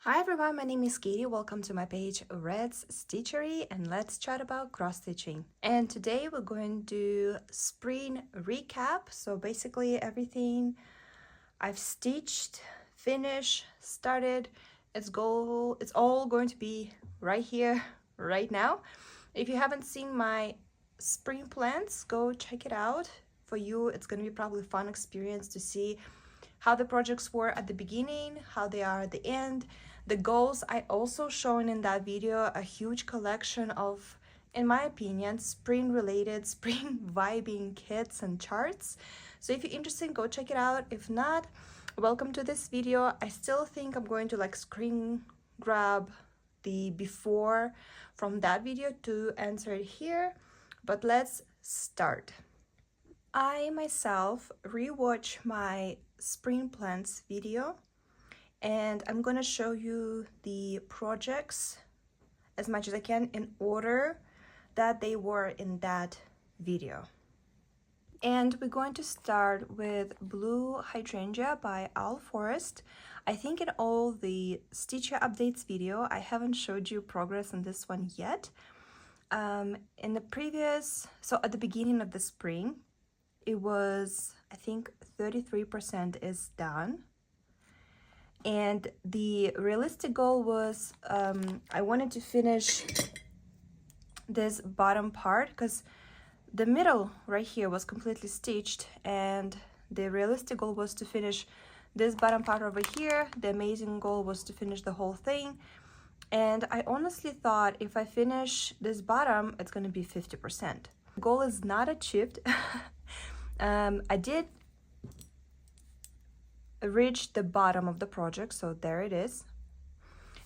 Hi everyone, my name is Katie. Welcome to my page Rys Stitchery, and let's chat about cross stitching. And today we're going to do spring recap. So basically everything I've stitched, finished, started, it's all going to be right here, right now. If you haven't seen my spring plans, go check it out. For you, it's going to be probably a fun experience to see how the projects were at the beginning, how they are at the end. The goals I also shown in that video, a huge collection of, in my opinion, spring related, spring vibing kits and charts. So if you're interested, go check it out. If not, welcome to this video. I still think I'm going to screen grab the before from that video to answer it here, but let's start. I myself rewatch my spring plans video, and I'm gonna show you the projects as much as I can in order that they were in that video. And we're going to start with Blue Hydrangea by Owl Forest. I think in all the Stitcher updates video, I haven't showed you progress on this one yet. In the previous, so at the beginning of the spring, it was, I think 33% is done. And the realistic goal was, I wanted to finish this bottom part because the middle right here was completely stitched, and the realistic goal was to finish this bottom part over here. The amazing goal was to finish the whole thing. And I honestly thought if I finish this bottom, it's going to be 50%. The goal is not achieved. I did reach the bottom of the project, so there it is.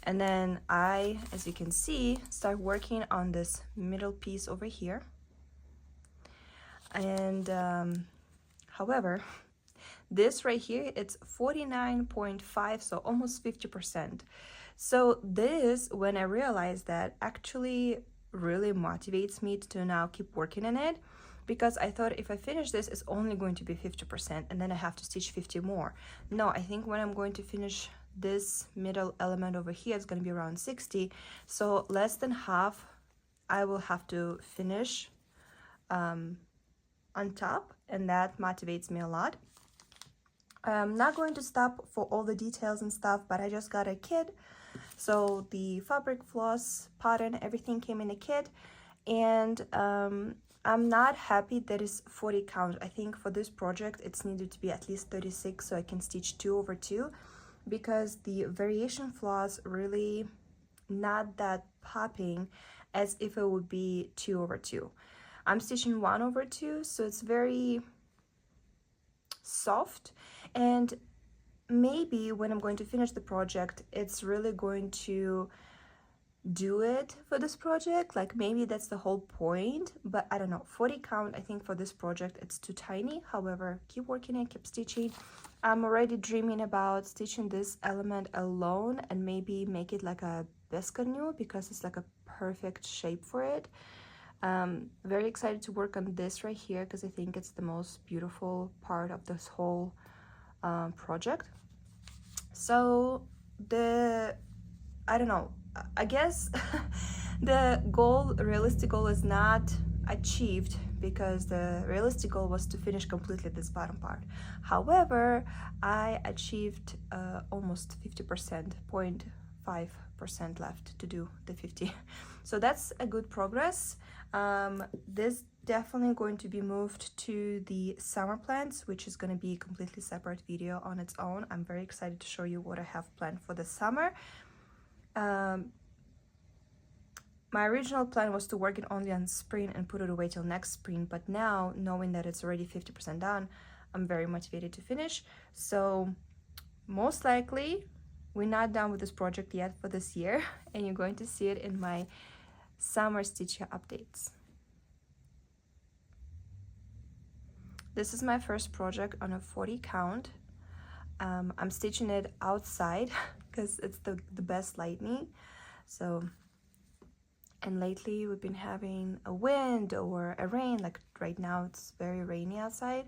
And then I, as you can see, start working on this middle piece over here. And however, this right here, it's 49.5, so almost 50%. So this, when I realized that, actually really motivates me to now keep working on it, because I thought if I finish this, it's only going to be 50%, and then I have to stitch 50 more. No, I think when I'm going to finish this middle element over here, it's going to be around 60, so less than half I will have to finish on top, and that motivates me a lot. I'm not going to stop for all the details and stuff, but I just got a kit, so the fabric, floss, pattern, everything came in a kit. And I'm not happy that it's 40 count. I think for this project it's needed to be at least 36 so I can stitch 2 over 2, because the variation floss really not that popping as if it would be 2 over 2. I'm stitching 1 over 2, so it's very soft, and maybe when I'm going to finish the project, it's really going to do it for this project. Like maybe that's the whole point, but I don't know. 40 count, I think for this project it's too tiny. However, keep working and keep stitching. I'm already dreaming about stitching this element alone and maybe make it like a biscuit new, because it's like a perfect shape for it. Very excited to work on this right here because I think it's the most beautiful part of this whole project. So I don't know, I guess the realistic goal is not achieved, because the realistic goal was to finish completely this bottom part. However, I achieved almost 50%, 0.5% left to do the 50. So that's a good progress. This definitely going to be moved to the summer plans, which is going to be a completely separate video on its own. I'm very excited to show you what I have planned for the summer. My original plan was to work it only on spring and put it away till next spring, but now, knowing that it's already 50% done, I'm very motivated to finish. So most likely we're not done with this project yet for this year, and you're going to see it in my summer stitcher updates. This is my first project on a 40 count. I'm stitching it outside because it's the best lighting. So, and lately we've been having a wind or a rain, like right now it's very rainy outside,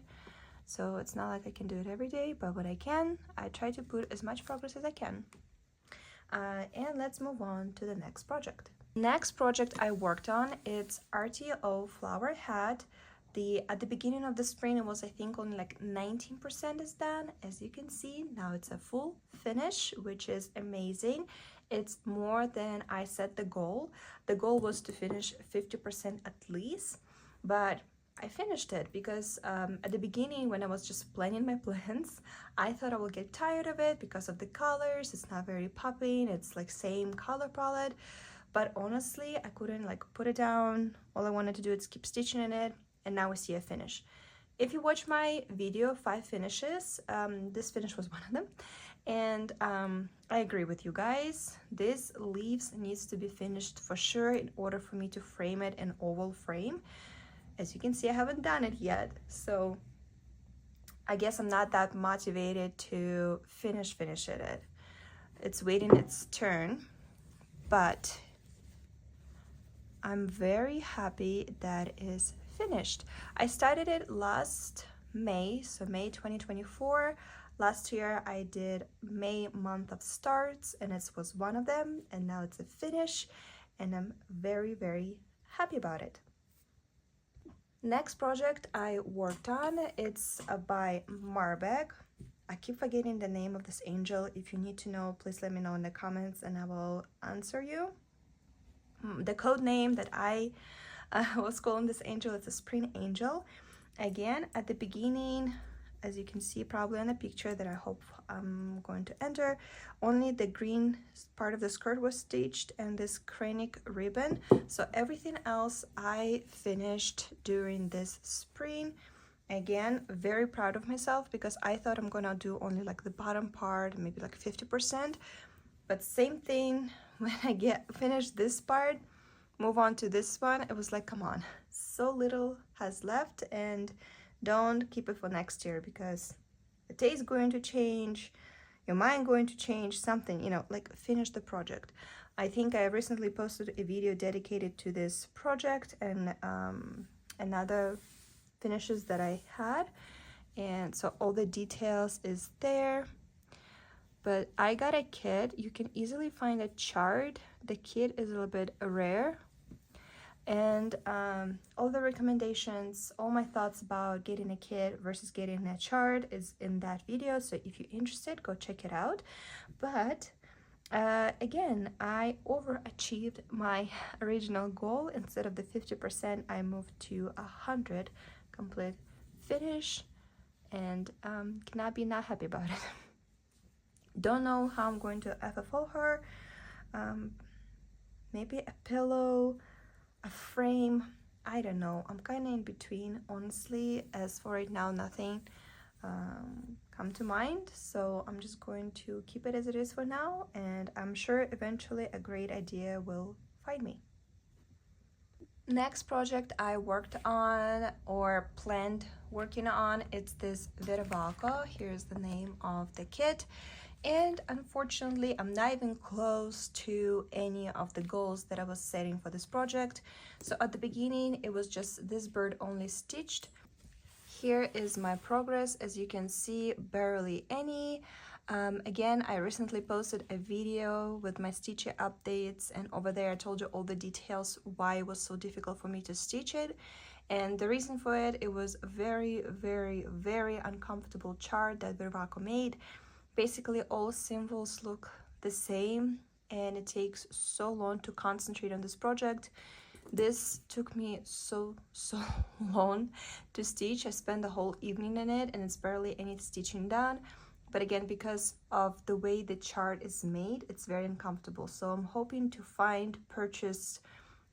so it's not like I can do it every day, but when I can, I try to put as much progress as I can. And let's move on to the next project. Next project I worked on, it's RTO Flower Hat. At the beginning of the spring, it was, I think, only like 19% is done. As you can see, now it's a full finish, which is amazing. It's more than I set the goal. The goal was to finish 50% at least, but I finished it because at the beginning, when I was just planning my plants, I thought I would get tired of it because of the colors. It's not very popping. It's like same color palette, but honestly, I couldn't like put it down. All I wanted to do is keep stitching in it, and now we see a finish. If you watch my video 5 finishes, this finish was one of them, and I agree with you guys. This leaves needs to be finished for sure in order for me to frame it in oval frame. As you can see, I haven't done it yet, so I guess I'm not that motivated to finish it. It's waiting its turn, but I'm very happy that it is finished. I started it last May, so May 2024. Last year I did May month of starts, and it was one of them, and now it's a finish, and I'm very, very happy about it. Next project I worked on, it's by Marbeck. I keep forgetting the name of this angel. If you need to know, please let me know in the comments and I will answer you. The code name that I was calling this angel is a spring angel. Again, at the beginning, as you can see probably in the picture that I hope I'm going to enter, only the green part of the skirt was stitched and this chronic ribbon. So everything else I finished during this spring. Again, very proud of myself because I thought I'm gonna do only like the bottom part, maybe like 50%, but same thing when I finished this part, move on to this one, it was like, come on, so little has left, and don't keep it for next year because the taste going to change, your mind going to change, something, you know, like finish the project. I think I recently posted a video dedicated to this project and another finishes that I had, and so all the details is there. But I got a kit. You can easily find a chart. The kit is a little bit rare, and all the recommendations, all my thoughts about getting a kit versus getting a chart is in that video, so if you're interested, go check it out. But again, I overachieved my original goal. Instead of the 50%, I moved to 100 complete finish, and cannot be not happy about it. Don't know how I'm going to FFO her. Maybe a pillow, a frame, I don't know. I'm kind of in between, honestly. As for right now, nothing come to mind, so I'm just going to keep it as it is for now, and I'm sure eventually a great idea will find me. Next project I worked on or planned working on, it's this Vervalco. Here's the name of the kit. And unfortunately, I'm not even close to any of the goals that I was setting for this project. So at the beginning, it was just this bird only stitched. Here is my progress. As you can see, barely any. Again, I recently posted a video with my stitching updates, and over there I told you all the details why it was so difficult for me to stitch it. And the reason for it, it was a very, very, very uncomfortable chart that Vervalco made. Basically, all symbols look the same, and it takes so long to concentrate on this project. This took me so long to stitch. I spent the whole evening in it, and it's barely any stitching done. But again, because of the way the chart is made, it's very uncomfortable. So I'm hoping to find, purchase,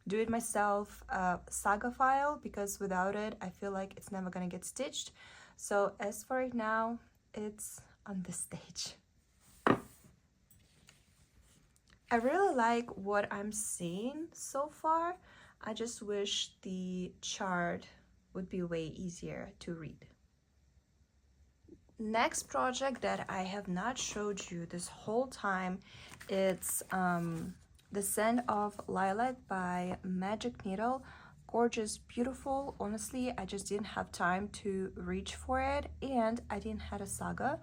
do it myself, saga file, because without it, I feel like it's never gonna get stitched. So as for right now, it's on this stage. I really like what I'm seeing so far. I just wish the chart would be way easier to read. Next project that I have not showed you this whole time, it's The Scent of Lilac by Magic Needle. Gorgeous, beautiful. Honestly, I just didn't have time to reach for it, and I didn't have a saga.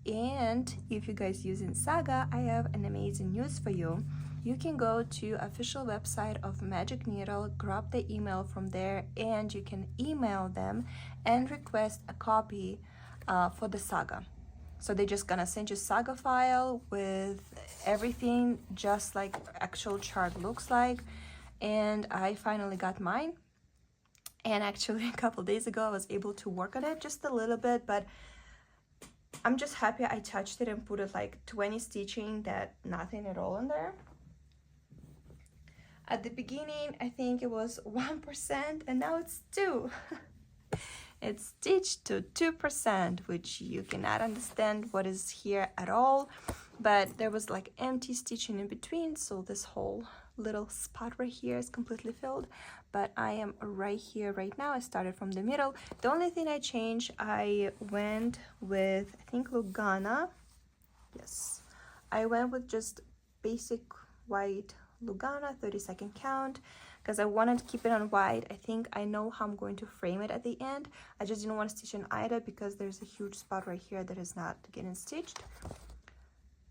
And if you guys using Saga, I have an amazing news for you. You can go to official website of Magic Needle, grab the email from there, and you can email them and request a copy for the Saga. So they're just gonna send you Saga file with everything just like actual chart looks like. And I finally got mine. And actually a couple days ago I was able to work on it just a little bit, but I'm just happy I touched it and put it like 20 stitching, that nothing at all in there. At the beginning, I think it was 1%, and now it's 2. It's stitched to 2%, which you cannot understand what is here at all. But there was like empty stitching in between, so this whole little spot right here is completely filled. But I am right here right now. I started from the middle. The only thing I changed, I went with, I think, Lugana. Yes, I went with just basic white Lugana, 30-second count, because I wanted to keep it on white. I think I know how I'm going to frame it at the end. I just didn't want to stitch an Ida because there's a huge spot right here that is not getting stitched.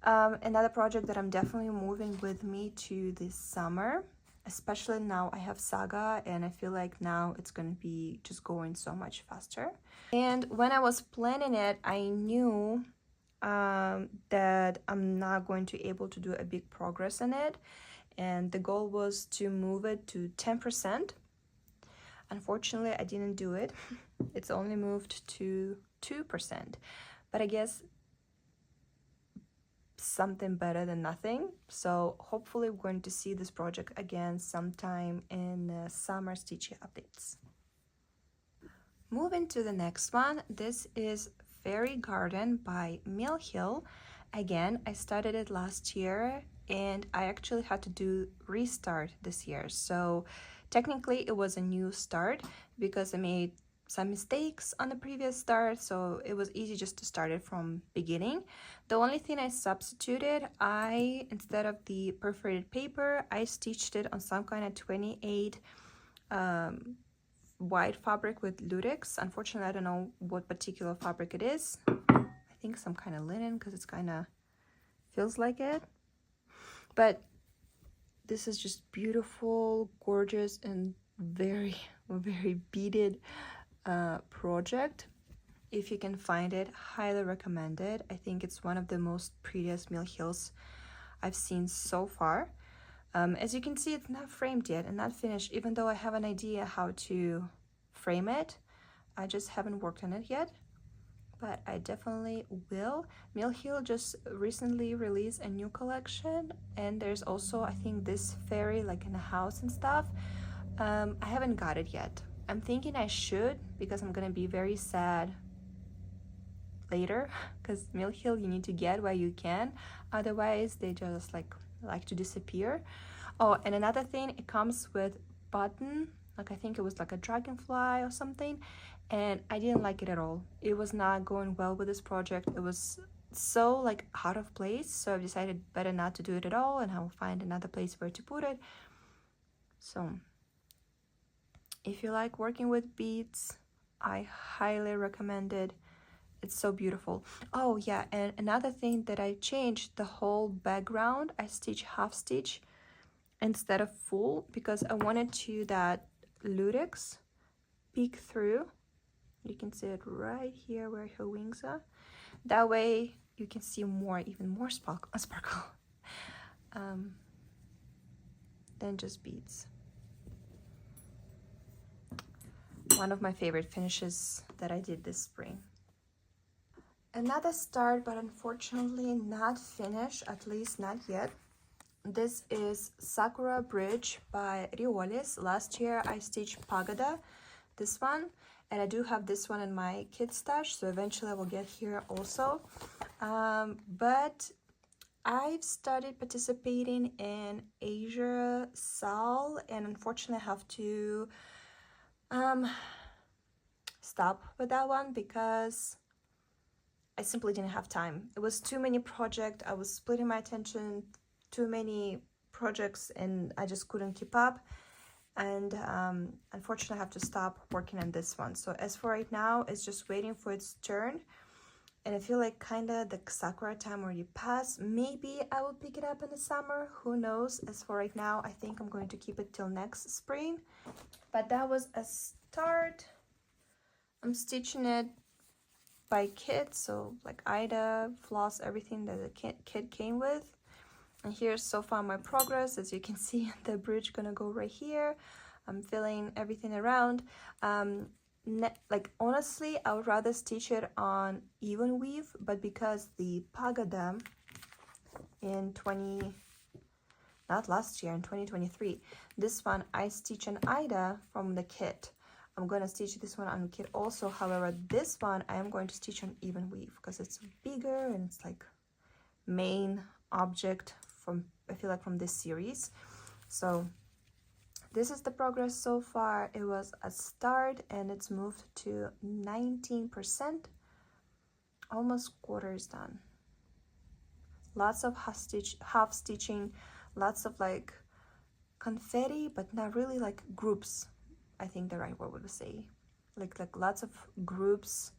Another project that I'm definitely moving with me to this summer, especially now I have Saga, and I feel like now it's going to be just going so much faster. And when I was planning it, I knew that I'm not going to be able to do a big progress in it, and the goal was to move it to 10%. Unfortunately, I didn't do it. It's only moved to 2%, but I guess something better than nothing. So hopefully we're going to see this project again sometime in summer stitching updates. Moving to the next one, this is Fairy Garden by Mill Hill. Again, I started it last year and I actually had to do restart this year. So technically it was a new start because I made some mistakes on the previous start, so it was easy just to start it from beginning. The only thing I substituted, instead of the perforated paper, I stitched it on some kind of 28 white fabric with lutex. Unfortunately, I don't know what particular fabric it is. I think some kind of linen, because it's kind of feels like it. But this is just beautiful, gorgeous, and very, very beaded project. If you can find it, highly recommend it. I think it's one of the most prettiest Mill Hills I've seen so far. As you can see, it's not framed yet and not finished, even though I have an idea how to frame it. I just haven't worked on it yet, but I definitely will. Mill Hill just recently released a new collection, and there's also, I think, this fairy like in a house and stuff. I haven't got it yet. I'm thinking I should, because I'm gonna be very sad later, because Mill Hill you need to get while you can, otherwise they just like to disappear. Oh, and another thing, it comes with button, like I think it was like a dragonfly or something, and I didn't like it at all. It was not going well with this project. It was so like out of place, so I've decided better not to do it at all, and I will find another place where to put it. So if you like working with beads, I highly recommend it. It's so beautiful. Oh yeah, and another thing that I changed, the whole background, I stitch half stitch instead of full, because I wanted to that lutex peek through. You can see it right here where her wings are. That way you can see more, even more sparkle than just beads. One of my favorite finishes that I did this spring. Another start, but unfortunately not finished, at least not yet. This is Sakura Bridge by Rys. Last year I stitched Pagoda, this one, and I do have this one in my kit stash, so eventually I will get here also. But I've started participating in Asia Sal, and unfortunately I have to stop with that one because I simply didn't have time. It was too many projects. I was splitting my attention, too many projects, and I just couldn't keep up. And unfortunately I have to stop working on this one. So as for right now, it's just waiting for its turn. And I feel like kind of the Sakura time already passed. Maybe I will pick it up in the summer, who knows. As for right now, I think I'm going to keep it till next spring. But that was a start. I'm stitching it by kit, so like Ida, floss, everything that the kit came with. And here's so far my progress. As you can see, the bridge gonna go right here. I'm filling everything around. Like honestly, I would rather stitch it on even weave, but because the Pagoda in not last year, in 2023, this one I stitch an Ida from the kit. I'm going to stitch this one on the kit also. However, this one I am going to stitch on even weave because it's bigger and it's like main object from, I feel like, from this series. So this is the progress so far. It was a start and it's moved to 19%, almost quarters done. Lots of half stitching, lots of like confetti, but not really like groups. I think the right word would say like lots of groups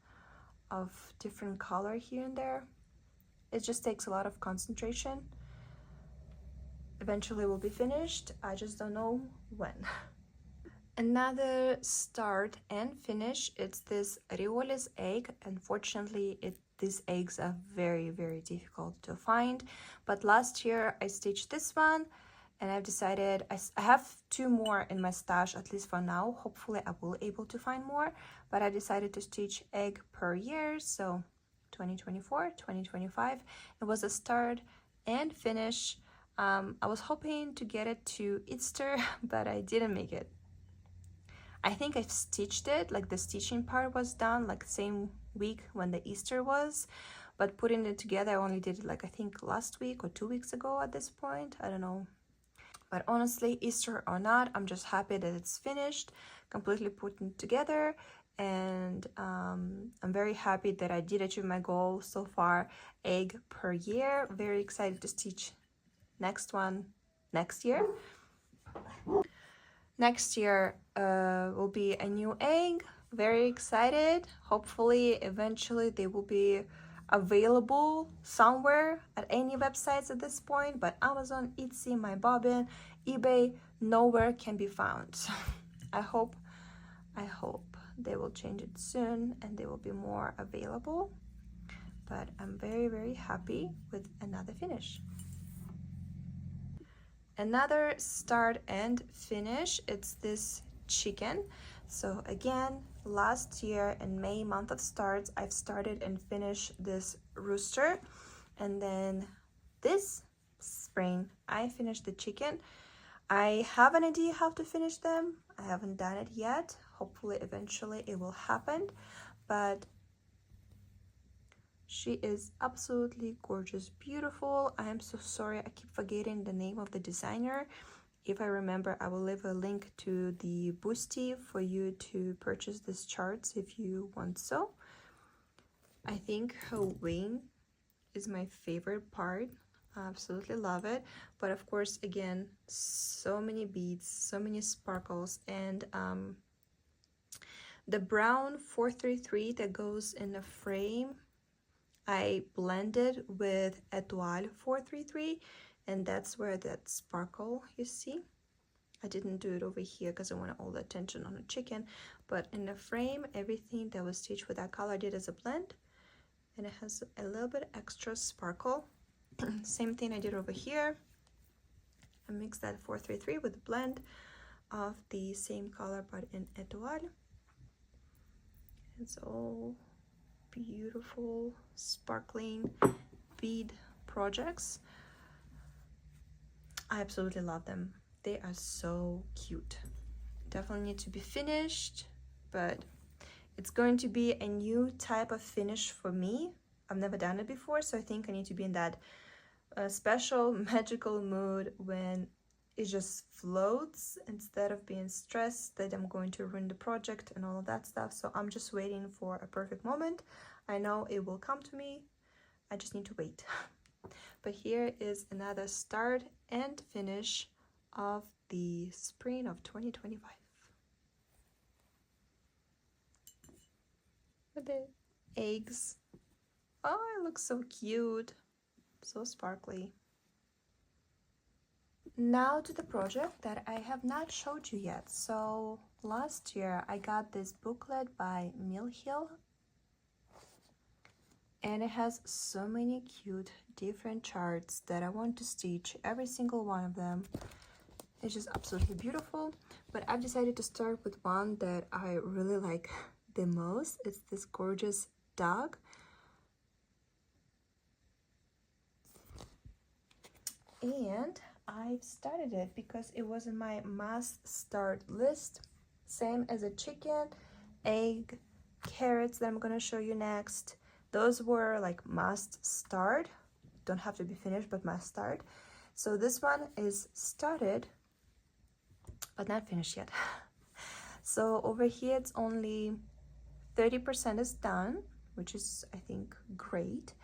of different color here and there. It just takes a lot of concentration. Eventually will be finished, I just don't know when. Another start and finish, it's this Rys egg. Unfortunately, these eggs are very difficult to find, but last year I stitched this one and I've decided I have 2 more in my stash, at least for now. Hopefully I will able to find more, but I decided to stitch egg per year, so 2024, 2025. It was a start and finish. I was hoping to get it to Easter, but I didn't make it. I think I've stitched it, like the stitching part was done like same week when the Easter was, but putting it together I only did it like I think last week or 2 weeks ago at this point. I don't know. But honestly, Easter or not, I'm just happy that it's finished, completely put together, and I'm very happy that I did achieve my goal so far, egg per year. Very excited to stitch next one next year. Next year will be a new egg. Very excited. Hopefully, eventually they will be available somewhere at any websites at this point, but Amazon, Etsy, My Bobbin, eBay, nowhere can be found. So I hope they will change it soon and they will be more available. But I'm very happy with another finish. Another start and finish, it's this chicken. So again, last year in May, month of starts, I've started and finished this rooster, and then this spring I finished the chicken. I have an idea how to finish them. I haven't done it yet. Hopefully eventually it will happen, but she is absolutely gorgeous, beautiful. I am so sorry, I keep forgetting the name of the designer. If I remember, I will leave a link to the Boosty for you to purchase these charts if you want so. I think her wing is my favorite part. I absolutely love it. But of course, again, so many beads, so many sparkles, and the brown 433 that goes in the frame, I blended with Etoile 433, and that's where that sparkle you see. I didn't do it over here because I wanted all the attention on the chicken, but in the frame, everything that was stitched with that color I did as a blend, and it has a little bit extra sparkle. Same thing I did over here. I mixed that 433 with a blend of the same color but in Etoile. It's all beautiful sparkling bead projects. I absolutely love them. They are so cute. Definitely need to be finished, but it's going to be a new type of finish for me. I've never done it before, so I think I need to be in that special magical mood when it just floats instead of being stressed that I'm going to ruin the project and all of that stuff. So I'm just waiting for a perfect moment. I know it will come to me. I just need to wait. But here is another start and finish of the spring of 2025. With the eggs Oh, it looks so cute, so sparkly. Now to the project that I have not showed you yet. So last year I got this booklet by Mill Hill, and it has so many cute different charts that I want to stitch every single one of them. It's just absolutely beautiful, but I've decided to start with one that I really like the most. It's this gorgeous dog. And I've started it because it was in my must start list, same as a chicken, egg, carrots that I'm gonna show you next. Those were like must start, don't have to be finished, but must start. So this one is started but not finished yet. So over here it's only 30% is done, which is, I think, great.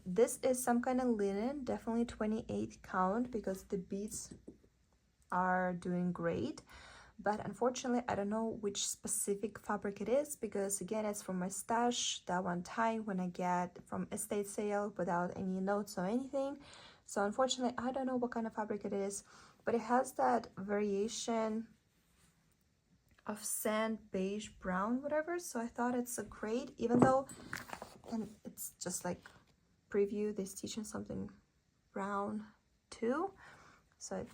This is some kind of linen, definitely 28 count, because the beads are doing great. But unfortunately, I don't know which specific fabric it is, because again, it's from my stash that one time when I get from estate sale without any notes or anything. So unfortunately, I don't know what kind of fabric it is, but it has that variation of sand, beige, brown, whatever. So I thought it's a great, even though, and it's just like preview, they're stitching something brown too. So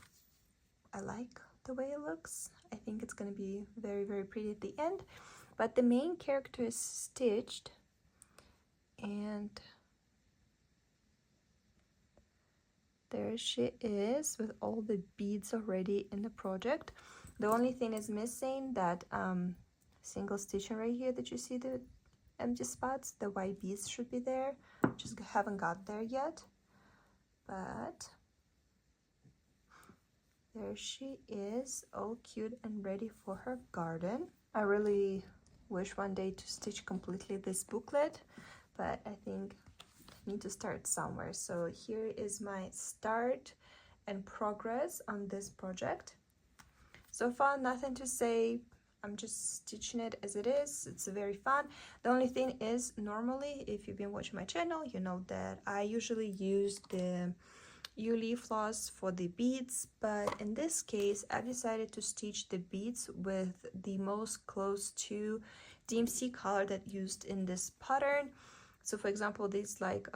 I like the way it looks. I think it's going to be very, very pretty at the end. But the main character is stitched, and there she is with all the beads already in the project. The only thing is missing that single stitching right here that you see the empty spots. The white beads should be there, just haven't got there yet. But there she is, all cute and ready for her garden. I really wish one day to stitch completely this booklet, but I think I need to start somewhere. So here is my start and progress on this project. So far, nothing to say. I'm just stitching it as it is. It's very fun. The only thing is, normally, if you've been watching my channel, you know that I usually use the Yuli floss for the beads, but in this case I've decided to stitch the beads with the most close to DMC color that used in this pattern. So for example, this like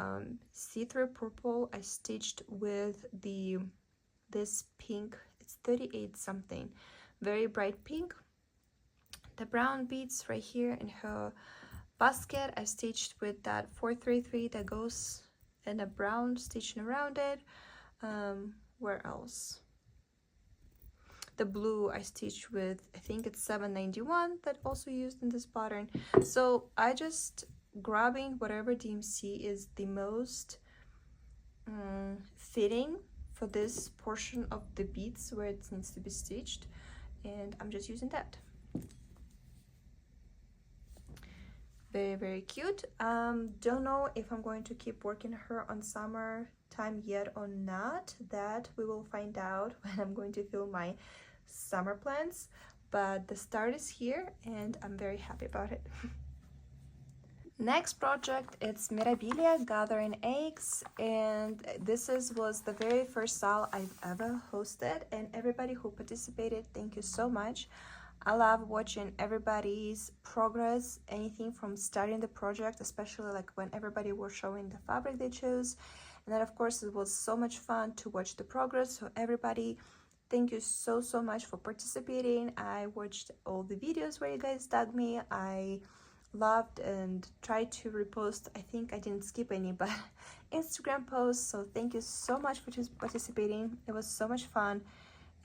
see-through purple I stitched with this pink, it's 38 something, very bright pink. The brown beads right here in her basket I stitched with that 433 that goes in a brown stitching around it. Where else? The blue I stitched with, I think it's 791 that also used in this pattern. So I just grabbing whatever DMC is the most fitting for this portion of the beads where it needs to be stitched, and I'm just using that. Very, very cute. Don't know if I'm going to keep working her on summer time yet or not. That we will find out when I'm going to film my summer plans, but the start is here and I'm very happy about it. Next project, it's Mirabilia Gathering Eggs, and this was the very first sale I've ever hosted, and everybody who participated, thank you so much. I love watching everybody's progress, anything from starting the project, especially like when everybody was showing the fabric they chose. And then of course it was so much fun to watch the progress. So everybody, thank you so much for participating. I watched all the videos where you guys tagged me. I loved and tried to repost, I think I didn't skip any, but Instagram posts. So thank you so much for participating. It was so much fun,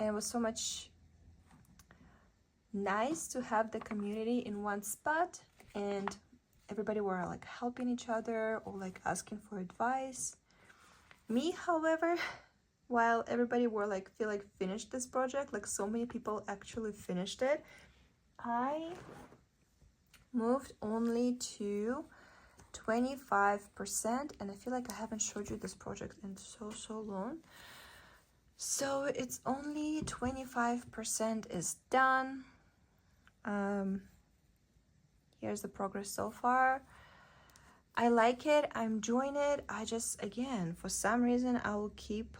and it was so much nice to have the community in one spot, and everybody were like helping each other or like asking for advice. Me, however, while everybody were like feel like finished this project, like so many people actually finished it, I moved only to 25%, and I feel like I haven't showed you this project in so long. So it's only 25% is done. Here's the progress so far. I like it, I'm enjoying it. I just, again, for some reason, I will keep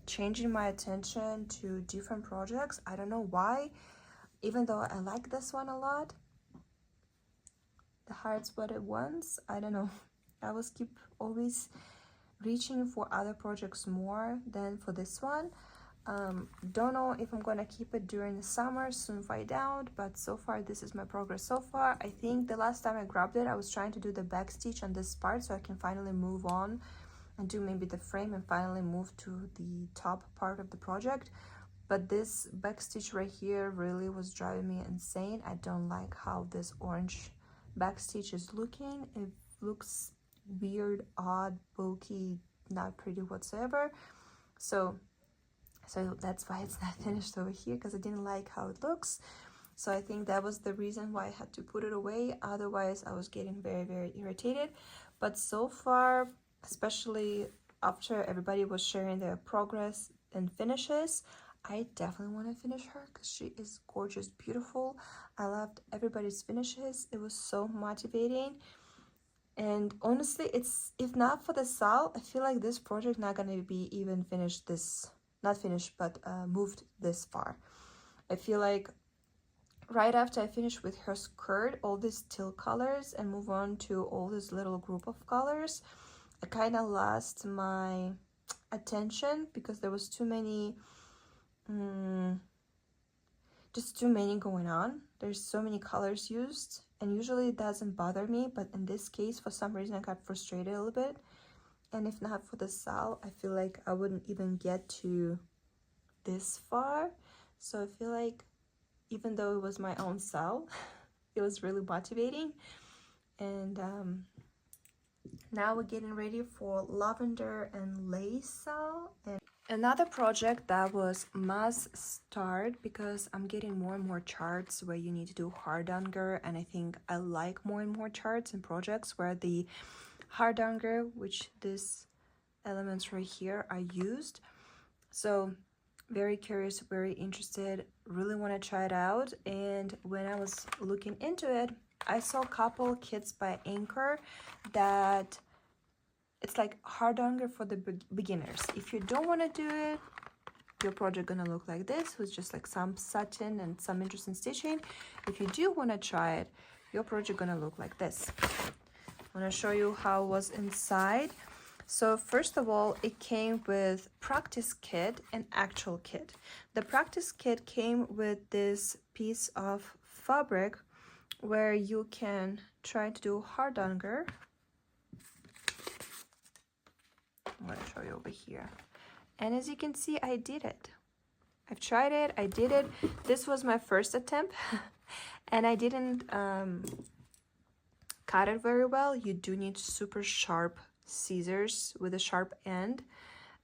changing my attention to different projects. I don't know why, even though I like this one a lot. The hearts what it wants, I don't know. I will keep always reaching for other projects more than for this one. Don't know if I'm gonna keep it during the summer, soon find out, but so far this is my progress so far. I think the last time I grabbed it, I was trying to do the back stitch on this part so I can finally move on and do maybe the frame and finally move to the top part of the project. But this back stitch right here really was driving me insane. I don't like how this orange back stitch is looking. It looks weird, odd, bulky, not pretty whatsoever. So that's why it's not finished over here, because I didn't like how it looks. So I think that was the reason why I had to put it away. Otherwise, I was getting very, very irritated. But so far, especially after everybody was sharing their progress and finishes, I definitely want to finish her because she is gorgeous, beautiful. I loved everybody's finishes. It was so motivating. And honestly, it's, if not for the sal, I feel like this project not gonna be even finished this, not finished, but moved this far. I feel like right after I finish with her skirt, all these teal colors, and move on to all this little group of colors, I kind of lost my attention because there was too many, just too many going on. There's so many colors used, and usually it doesn't bother me, but in this case, for some reason, I got frustrated a little bit. And if not for the sal, I feel like I wouldn't even get to this far. So I feel like even though it was my own sal, it was really motivating. And now we're getting ready for Lavender and Lace sal. And another project that was must start, because I'm getting more and more charts where you need to do Hydrangea, and I think I like more and more charts and projects where the Hydrangea, which these elements right here, are used. So very curious, very interested, really want to try it out. And when I was looking into it, I saw a couple kits by Anchor that it's like Hydrangea for the beginners. If you don't want to do it, your project gonna look like this, with just like some satin and some interesting stitching. If you do want to try it, your project gonna look like this. I'm gonna show you how it was inside. So first of all, it came with practice kit and actual kit. The practice kit came with this piece of fabric where you can try to do Hydrangea. I'm gonna show you over here. And as you can see, I did it. I've tried it, I did it. This was my first attempt and I didn't cut it very well. You do need super sharp scissors with a sharp end,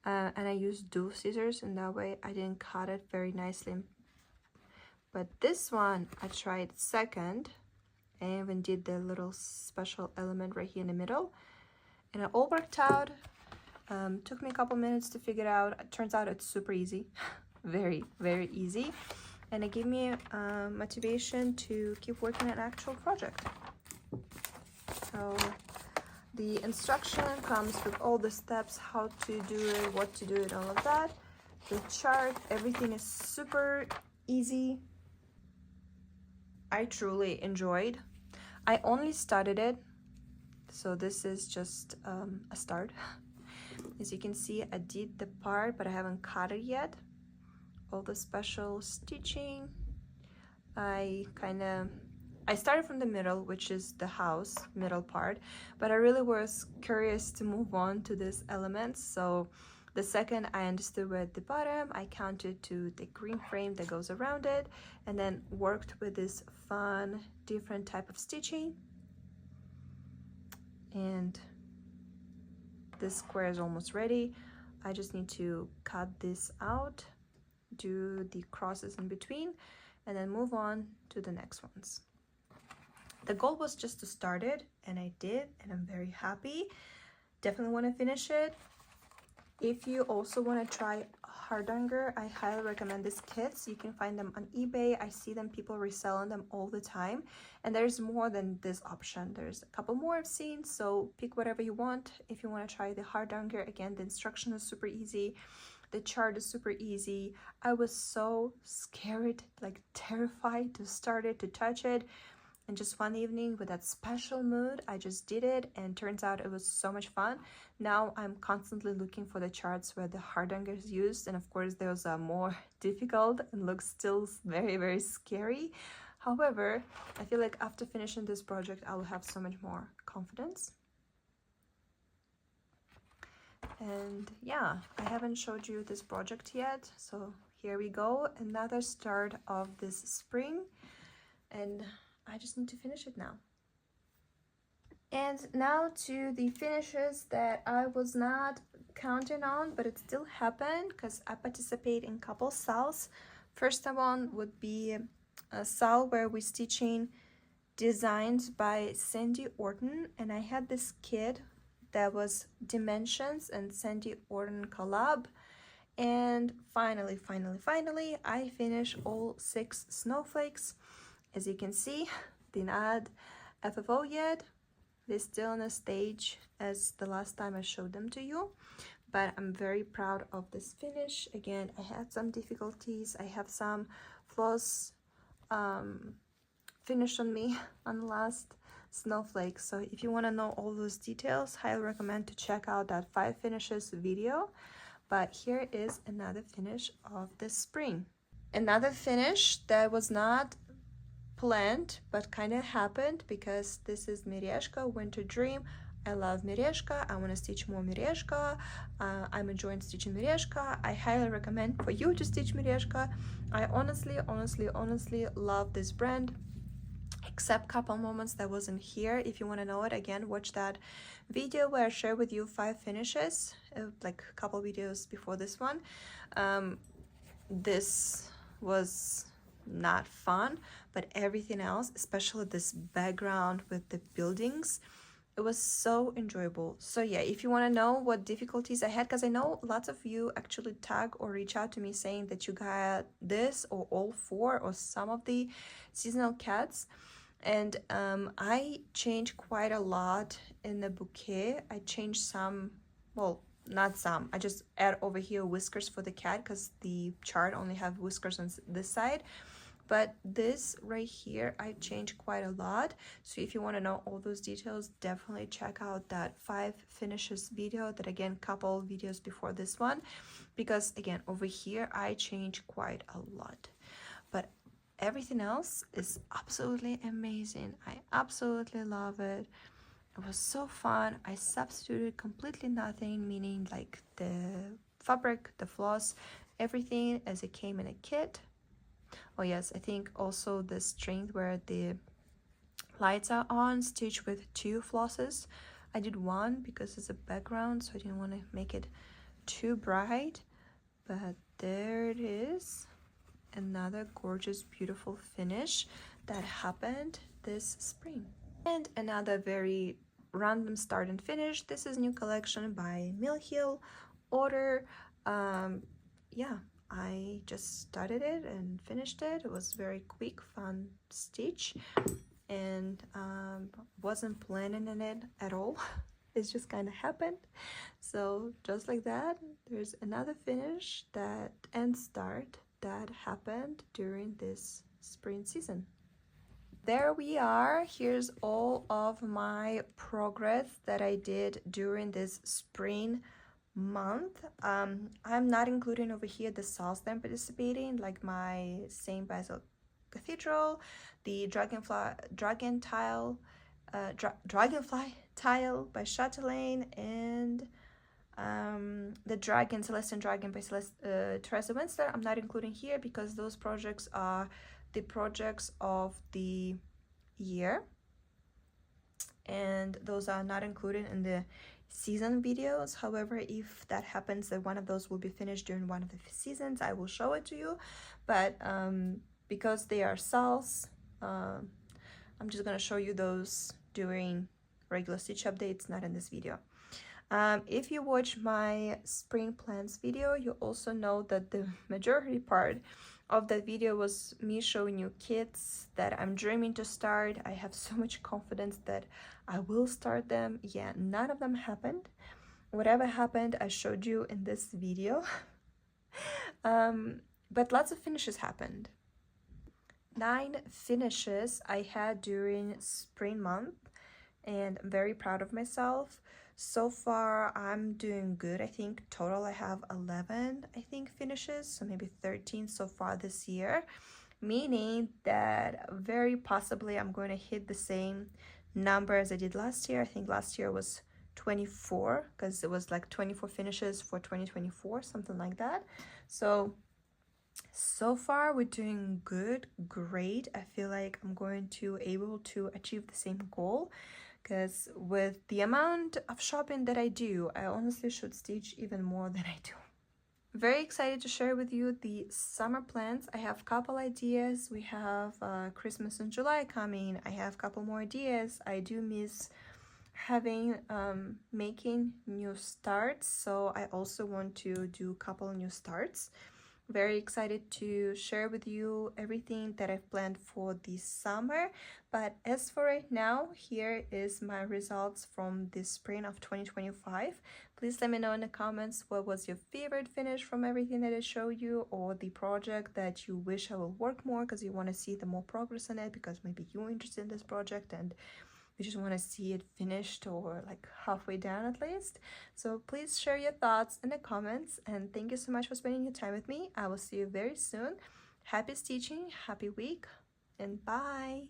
and I used dual scissors, and that way I didn't cut it very nicely. But this one I tried second, and I even did the little special element right here in the middle, and it all worked out. Took me a couple minutes to figure it out. It turns out it's super easy. Very, very easy, and it gave me motivation to keep working on an actual project. So the instruction comes with all the steps, how to do it, what to do it, all of that. The chart, everything is super easy. I truly enjoyed. I only started it, so this is just a start. As you can see, I did the part, but I haven't cut it yet. All the special stitching. I started from the middle, which is the house middle part, but I really was curious to move on to these elements. So the second I understood where at the bottom, I counted to the green frame that goes around it, and then worked with this fun, different type of stitching. And this square is almost ready. I just need to cut this out, do the crosses in between, and then move on to the next ones. The goal was just to start it, and I did, and I'm very happy. Definitely want to finish it. If you also want to try Hydrangea, I highly recommend these kits. You can find them on eBay. I see them, people reselling them all the time. And there's more than this option. There's a couple more I've seen, so pick whatever you want. If you want to try the Hydrangea, again, the instruction is super easy. The chart is super easy. I was so scared, like terrified to start it, to touch it. And just one evening with that special mood, I just did it, and turns out it was so much fun. Now I'm constantly looking for the charts where the Hydrangea is used, and of course those are more difficult and look still very, very scary. However, I feel like after finishing this project, I will have so much more confidence. And yeah, I haven't showed you this project yet, so here we go, another start of this spring, and I just need to finish it now. And now to the finishes that I was not counting on, but it still happened because I participate in couple sales. First one would be a sale where we're stitching designs by Sandy Orton, and I had this kit that was Dimensions and Sandy Orton collab. And finally, I finished all 6 snowflakes. As you can see, did not FFO yet. They're still on a stage as the last time I showed them to you, but I'm very proud of this finish. Again, I had some difficulties. I have some floss finished on me on the last snowflake. So if you want to know all those details, highly recommend to check out that 5 finishes video. But here is another finish of this spring. Another finish that was not planned but kind of happened, because this is Mereshka Winter Dream. I love Mereshka. I want to stitch more Mereshka. I'm enjoying stitching Mereshka. I highly recommend for you to stitch Mereshka. I honestly love this brand, except couple moments that wasn't here. If you want to know it, again, watch that video where I share with you 5 finishes, like a couple videos before this one. This was not fun, but everything else, especially this background with the buildings, it was so enjoyable. So yeah, if you want to know what difficulties I had, because I know lots of you actually tag or reach out to me saying that you got this or all 4 or some of the seasonal cats, and I changed quite a lot in the bouquet. I changed some, well, not some, I just add over here whiskers for the cat because the chart only have whiskers on this side. But this right here, I changed quite a lot. So if you want to know all those details, definitely check out that 5 finishes video, that again, couple videos before this one, because again, over here, I changed quite a lot. But everything else is absolutely amazing. I absolutely love it. It was so fun. I substituted completely nothing, meaning like the fabric, the floss, everything as it came in a kit. Oh yes, I think also the string where the lights are on, stitched with 2 flosses. I did 1 because it's a background, so I didn't want to make it too bright. But there it is. Another gorgeous, beautiful finish that happened this spring. And another very random start and finish. This is new collection by Mill Hill Order. Yeah, I just started it and finished it. It was very quick, fun stitch, and wasn't planning on it at all. It just kind of happened. So just like that, there's another finish that and start that happened during this spring season. There we are. Here's all of my progress that I did during this spring month. I'm not including over here the sales that I'm participating, like my St. Basil Cathedral, the dragonfly tile by Chatelaine, and the Celestial Dragon by Teresa Winsler. I'm not including here because those projects are the projects of the year, and those are not included in the season videos. However, if that happens that one of those will be finished during one of the seasons, I will show it to you. But because they are sales, I'm just gonna show you those during regular stitch updates, not in this video. If you watch my spring plants video, you also know that the majority part of that video was me showing you kits that I'm dreaming to start. I have so much confidence that I will start them. Yeah, none of them happened. Whatever happened, I showed you in this video. But lots of finishes happened. 9 finishes I had during spring month, and I'm very proud of myself. So far I'm doing good. I think total I have 11 finishes, so maybe 13 so far this year, meaning that very possibly I'm going to hit the same number as I did last year. I think last year was 24 because it was like 24 finishes for 2024, something like that. So far we're doing good, great. I feel like I'm going to able to achieve the same goal, because with the amount of shopping that I do, I honestly should stitch even more than I do. Very excited to share with you the summer plans. I have a couple ideas. We have Christmas in July coming. I have a couple more ideas. I do miss having making new starts, so I also want to do a couple new starts. Very excited to share with you everything that I've planned for this summer. But as for right now, here is my results from the spring of 2025. Please let me know in the comments what was your favorite finish from everything that I showed you, or the project that you wish I will work more because you want to see the more progress in it, because maybe you're interested in this project and you just want to see it finished or like halfway down at least. So please share your thoughts in the comments, and thank you so much for spending your time with me. I will see you very soon. Happy stitching, happy week, and bye.